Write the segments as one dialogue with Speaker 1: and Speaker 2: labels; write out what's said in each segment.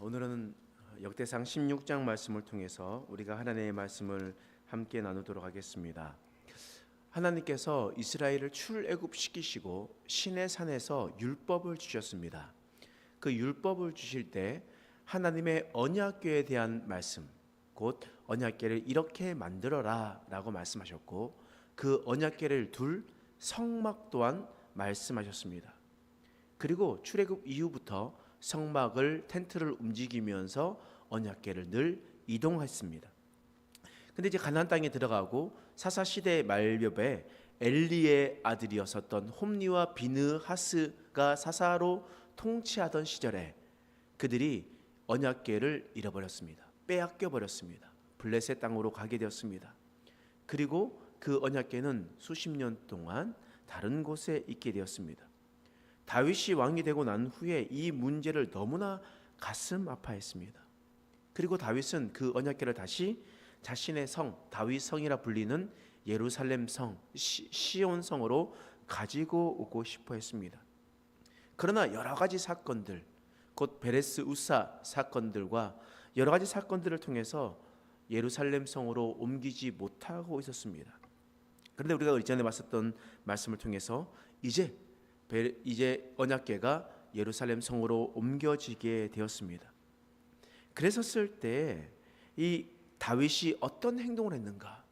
Speaker 1: 오늘은 역대상 16장 말씀을 통해서 우리가 하나님의 말씀을 함께 나누도록 하겠습니다. 하나님께서 이스라엘을 출애굽시키시고 시내 산에서 율법을 주셨습니다. 그 율법을 주실 때 하나님의 언약궤에 대한 말씀, 곧 언약궤를 이렇게 만들어라 라고 말씀하셨고, 그 언약궤를 둘 성막 또한 말씀하셨습니다. 그리고 출애굽 이후부터 성막을 텐트를 움직이면서 언약궤를 늘 이동했습니다. 근데 이제 가나안 땅에 들어가고 사사 시대의 말엽에 엘리의 아들이었었던 홈리와 비느하스가 사사로 통치하던 시절에 그들이 언약궤를 잃어버렸습니다. 빼앗겨 버렸습니다. 블레셋 땅으로 가게 되었습니다. 그리고 그 언약궤는 수십 년 동안 다른 곳에 있게 되었습니다. 다윗이 왕이 되고 난 후에 이 문제를 너무나 가슴 아파했습니다. 그리고 다윗은 그 언약궤를 다시 자신의 성, 다윗 성이라 불리는 예루살렘 성, 시온 성으로 가지고 오고 싶어 했습니다. 그러나 여러 가지 사건들, 곧 베레스 우사 사건들과 여러 가지 사건들을 통해서 예루살렘 성으로 옮기지 못하고 있었습니다. 그런데 우리가 이전에 봤었던 말씀을 통해서 이제 언약궤가 예루살렘 성으로 옮겨지게 되었습니다. 그랬었을 때 이 다윗이 어떤 행동을 했는가?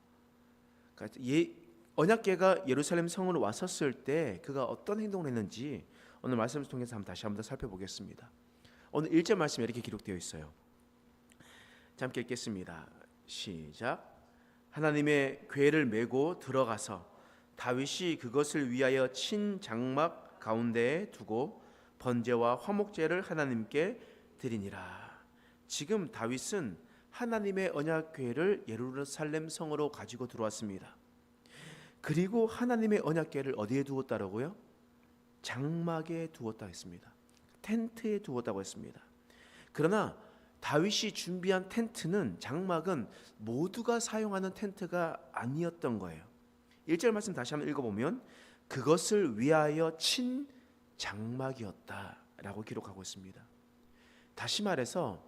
Speaker 1: 언약궤가 예루살렘 성으로 왔었을 때 그가 어떤 행동을 했는지 오늘 말씀을 통해서 다시 한번 더 살펴보겠습니다. 오늘 1절 말씀에 이렇게 기록되어 있어요. 함께 읽겠습니다. 시작. 하나님의 궤를 메고 들어가서 다윗이 그것을 위하여 친 장막 가운데에 두고 번제와 화목제를 하나님께 드리니라. 지금 다윗은 하나님의 언약궤를 예루살렘 성으로 가지고 들어왔습니다. 그리고 하나님의 언약궤를 어디에 두었다라고요? 장막에 두었다 했습니다. 텐트에 두었다고 했습니다. 그러나 다윗이 준비한 텐트는, 장막은 모두가 사용하는 텐트가 아니었던 거예요. 1절 말씀 다시 한번 읽어보면 그것을 위하여 친 장막이었다라고 기록하고 있습니다. 다시 말해서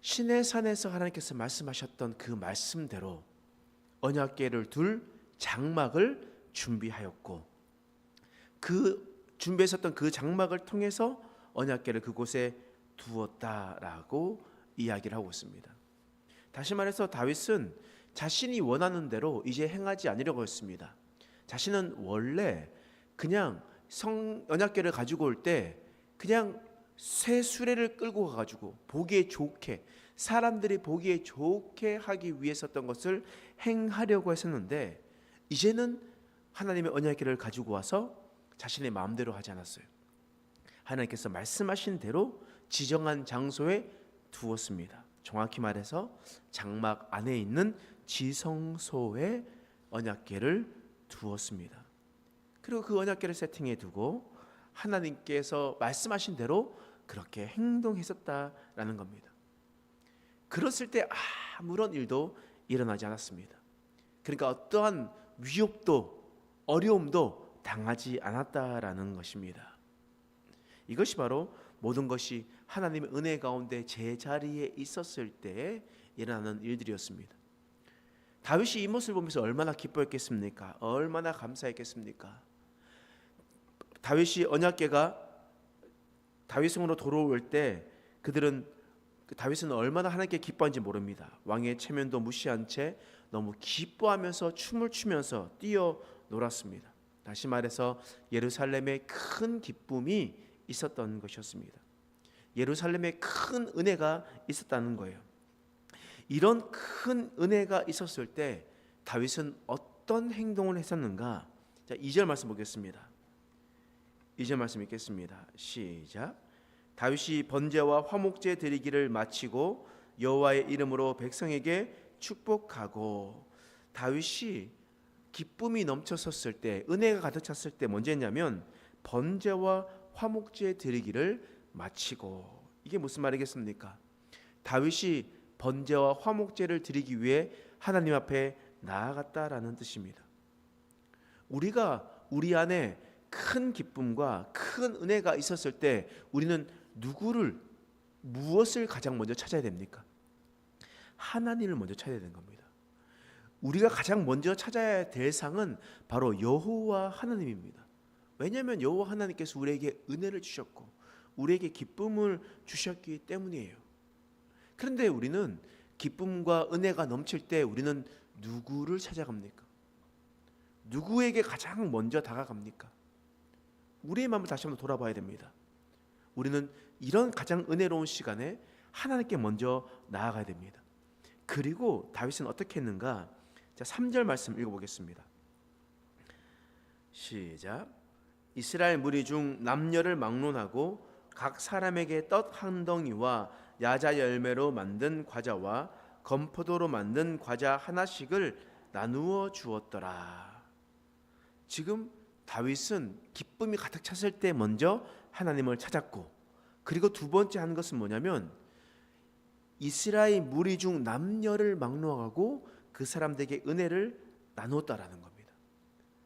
Speaker 1: 시내산에서 하나님께서 말씀하셨던 그 말씀대로 언약궤를 둘 장막을 준비하였고, 그 준비했었던 그 장막을 통해서 언약궤를 그곳에 두었다라고 이야기를 하고 있습니다. 다시 말해서 다윗은 자신이 원하는 대로 이제 행하지 않으려고 했습니다. 자신은 원래 그냥 언약궤를 가지고 올 때 그냥 새 수레를 끌고 가가지고 보기에 좋게, 사람들이 보기에 좋게 하기 위해서 했던 것을 행하려고 했었는데, 이제는 하나님의 언약궤를 가지고 와서 자신의 마음대로 하지 않았어요. 하나님께서 말씀하신 대로 지정한 장소에 두었습니다. 정확히 말해서 장막 안에 있는 지성소에 언약궤를 두었습니다. 그리고 그 언약궤를 세팅해 두고 하나님께서 말씀하신 대로 그렇게 행동했었다라는 겁니다. 그랬을 때 아무런 일도 일어나지 않았습니다. 그러니까 어떠한 위협도 어려움도 당하지 않았다라는 것입니다. 이것이 바로 모든 것이 하나님의 은혜 가운데 제자리에 있었을 때 일어나는 일들이었습니다. 다윗이 이 모습을 보면서 얼마나 기뻐했겠습니까? 얼마나 감사했겠습니까? 다윗이 언약궤가 다윗성으로 돌아올 때 다윗은 얼마나 하나님께 기뻐한지 모릅니다. 왕의 체면도 무시한 채 너무 기뻐하면서 춤을 추면서 뛰어 놀았습니다. 다시 말해서 예루살렘에 큰 기쁨이 있었던 것이었습니다. 예루살렘에 큰 은혜가 있었다는 거예요. 이런 큰 은혜가 있었을 때 다윗은 어떤 행동을 했었는가? 자, 2절 말씀 보겠습니다. 2절 말씀 읽겠습니다. 시작. 다윗이 번제와 화목제 드리기를 마치고 여호와의 이름으로 백성에게 축복하고, 다윗이 기쁨이 넘쳐섰을 때, 은혜가 가득 찼을 때 먼저 했냐면 번제와 화목제 드리기를 마치고. 이게 무슨 말이겠습니까? 다윗이 번제와 화목제를 드리기 위해 하나님 앞에 나아갔다라는 뜻입니다. 우리가 우리 안에 큰 기쁨과 큰 은혜가 있었을 때 우리는 누구를 무엇을 가장 먼저 찾아야 됩니까? 하나님을 먼저 찾아야 되는 겁니다. 우리가 가장 먼저 찾아야 될 상은 바로 여호와 하나님입니다. 왜냐하면 여호와 하나님께서 우리에게 은혜를 주셨고 우리에게 기쁨을 주셨기 때문이에요. 그런데 우리는 기쁨과 은혜가 넘칠 때 우리는 누구를 찾아갑니까? 누구에게 가장 먼저 다가갑니까? 우리의 마음을 다시 한번 돌아봐야 됩니다. 우리는 이런 가장 은혜로운 시간에 하나님께 먼저 나아가야 됩니다. 그리고 다윗은 어떻게 했는가? 자, 3절 말씀 읽어보겠습니다. 시작. 이스라엘 무리 중 남녀를 막론하고 각 사람에게 떡 한 덩이와 야자 열매로 만든 과자와 건포도로 만든 과자 하나씩을 나누어 주었더라. 지금 다윗은 기쁨이 가득 찼을 때 먼저 하나님을 찾았고, 그리고 두 번째 한 것은 뭐냐면 이스라엘 무리 중 남녀를 막론하고 그 사람들에게 은혜를 나누었다라는 겁니다.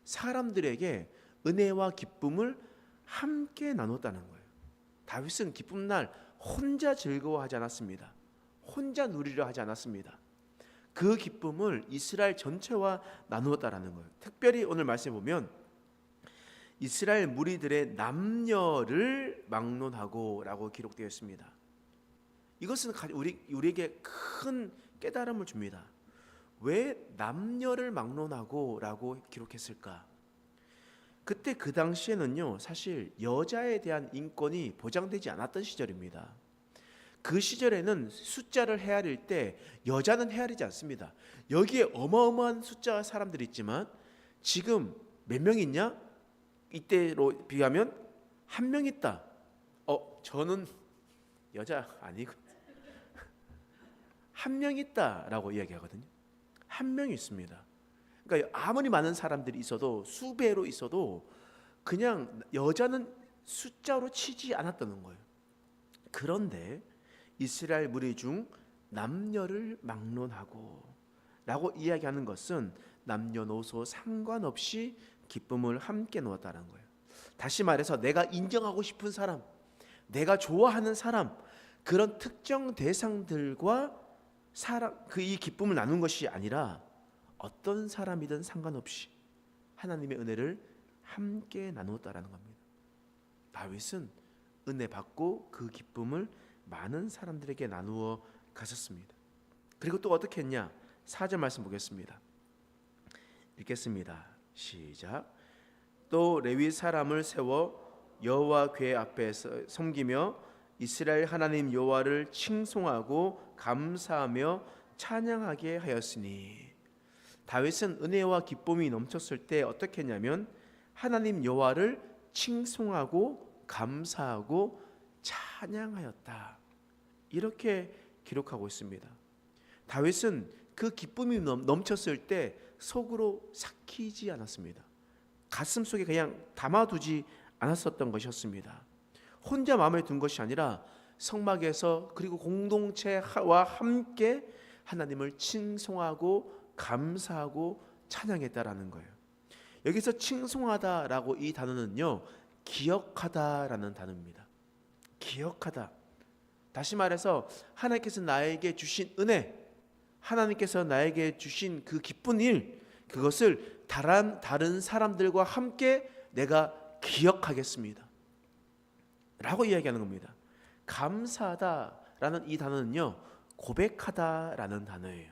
Speaker 1: 사람들에게 은혜와 기쁨을 함께 나눴다는 거예요. 다윗은 기쁜 날 혼자 즐거워하지 않았습니다. 혼자 누리려 하지 않았습니다. 그 기쁨을 이스라엘 전체와 나누었다라는 거예요. 특별히 오늘 말씀에 보면 이스라엘 무리들의 남녀를 막론하고 라고 기록되어 있습니다. 이것은 우리에게 큰 깨달음을 줍니다. 왜 남녀를 막론하고 라고 기록했을까? 그때 그 당시에는요, 사실 여자에 대한 인권이 보장되지 않았던 시절입니다. 그 시절에는 숫자를 헤아릴 때 여자는 헤아리지 않습니다. 여기에 어마어마한 숫자 사람들이 있지만 지금 몇 명 있냐? 이때로 비하면 한 명 있다. 저는 여자 아니고 한 명 있다라고 이야기하거든요. 한 명이 있습니다. 그러니까 아무리 많은 사람들이 있어도 수배로 있어도 그냥 여자는 숫자로 치지 않았다는 거예요. 그런데 이스라엘 무리 중 남녀를 막론하고 라고 이야기하는 것은 남녀노소 상관없이 기쁨을 함께 놓았다는 거예요. 다시 말해서 내가 인정하고 싶은 사람, 내가 좋아하는 사람, 그런 특정 대상들과 이 기쁨을 나눈 것이 아니라 어떤 사람이든 상관없이 하나님의 은혜를 함께 나누었다라는 겁니다. 다윗은 은혜 받고 그 기쁨을 많은 사람들에게 나누어 가셨습니다. 그리고 또 어떻게 했냐? 4절 말씀 보겠습니다. 읽겠습니다. 시작. 또 레위 사람을 세워 여호와 궤 앞에서 섬기며 이스라엘 하나님 여호와를 칭송하고 감사하며 찬양하게 하였으니. 다윗은 은혜와 기쁨이 넘쳤을 때 어떻게 했냐면 하나님 여호와를 칭송하고 감사하고 찬양하였다. 이렇게 기록하고 있습니다. 다윗은 그 기쁨이 넘쳤을 때 속으로 삭히지 않았습니다. 가슴속에 그냥 담아두지 않았었던 것이었습니다. 혼자 마음에 둔 것이 아니라 성막에서 그리고 공동체와 함께 하나님을 칭송하고 감사하고 찬양했다라는 거예요. 여기서 칭송하다라고 이 단어는요, 기억하다라는 단어입니다. 기억하다. 다시 말해서 하나님께서 나에게 주신 은혜, 하나님께서 나에게 주신 그 기쁜 일, 그것을 다른 사람들과 함께 내가 기억하겠습니다 라고 이야기하는 겁니다. 감사하다라는 이 단어는요, 고백하다라는 단어예요.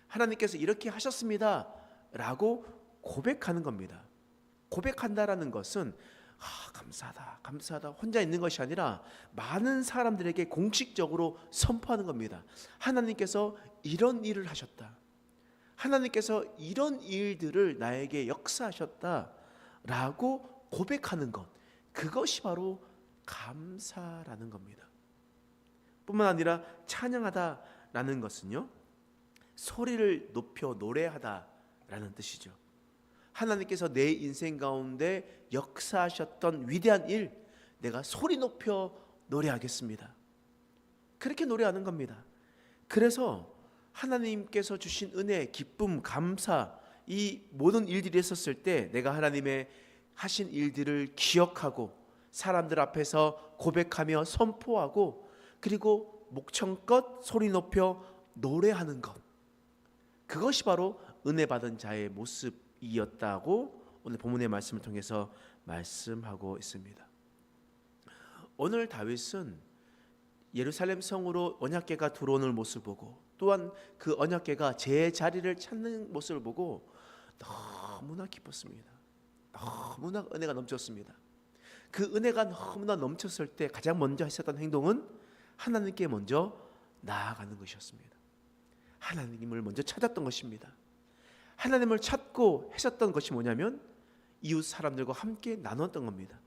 Speaker 1: 하나님께서 이렇게 하셨습니다 라고 고백하는 겁니다. 고백한다라는 것은 감사하다 혼자 있는 것이 아니라 많은 사람들에게 공식적으로 선포하는 겁니다. 하나님께서 이런 일을 하셨다, 하나님께서 이런 일들을 나에게 역사하셨다 라고 고백하는 것, 그것이 바로 감사라는 겁니다. 뿐만 아니라 찬양하다라는 것은요, 소리를 높여 노래하다라는 뜻이죠. 하나님께서 내 인생 가운데 역사하셨던 위대한 일, 내가 소리 높여 노래하겠습니다. 그렇게 노래하는 겁니다. 그래서 하나님께서 주신 은혜, 기쁨, 감사, 이 모든 일들이 있었을 때 내가 하나님의 하신 일들을 기억하고 사람들 앞에서 고백하며 선포하고 그리고 목청껏 소리 높여 노래하는 것, 그것이 바로 은혜 받은 자의 모습이었다고 오늘 본문의 말씀을 통해서 말씀하고 있습니다. 오늘 다윗은 예루살렘 성으로 언약궤가 들어오는 모습을 보고, 또한 그 언약궤가 제자리를 찾는 모습을 보고 너무나 기뻤습니다. 너무나 은혜가 넘쳤습니다. 그 은혜가 너무나 넘쳤을 때 가장 먼저 했었던 행동은 하나님께 먼저 나아가는 것이었습니다. 하나님을 먼저 찾았던 것입니다. 하나님을 찾고 했었던 것이 뭐냐면 이웃 사람들과 함께 나눴던 겁니다.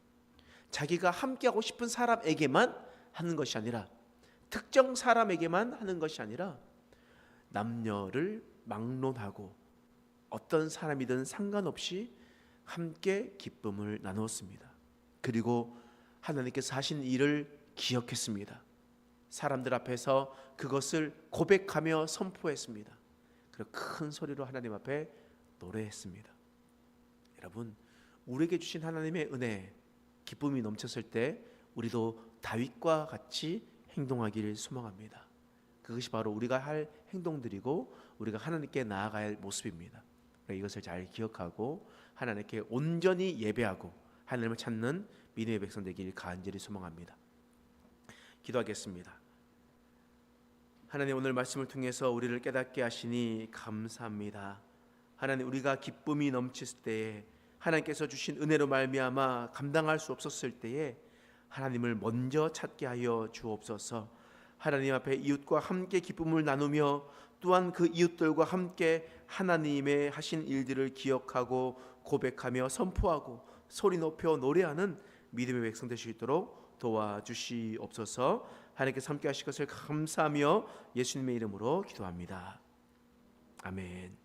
Speaker 1: 자기가 함께하고 싶은 사람에게만 하는 것이 아니라, 특정 사람에게만 하는 것이 아니라 남녀를 막론하고 어떤 사람이든 상관없이 함께 기쁨을 나누었습니다. 그리고 하나님께서 하신 일을 기억했습니다. 사람들 앞에서 그것을 고백하며 선포했습니다. 그리고 큰 소리로 하나님 앞에 노래했습니다. 여러분, 우리에게 주신 하나님의 은혜, 기쁨이 넘쳤을 때 우리도 다윗과 같이 행동하기를 소망합니다. 그것이 바로 우리가 할 행동들이고 우리가 하나님께 나아가야 할 모습입니다. 이것을 잘 기억하고 하나님께 온전히 예배하고 하나님을 찾는 믿음의 백성 되기를 간절히 소망합니다. 기도하겠습니다. 하나님, 오늘 말씀을 통해서 우리를 깨닫게 하시니 감사합니다. 하나님, 우리가 기쁨이 넘칠 때에, 하나님께서 주신 은혜로 말미암아 감당할 수 없었을 때에 하나님을 먼저 찾게 하여 주옵소서. 하나님 앞에 이웃과 함께 기쁨을 나누며 또한 그 이웃들과 함께 하나님의 하신 일들을 기억하고 고백하며 선포하고 소리 높여 노래하는 믿음의 백성 될 수 있도록 도와주시옵소서. 하나님께서 함께 하실 것을 감사하며 예수님의 이름으로 기도합니다. 아멘.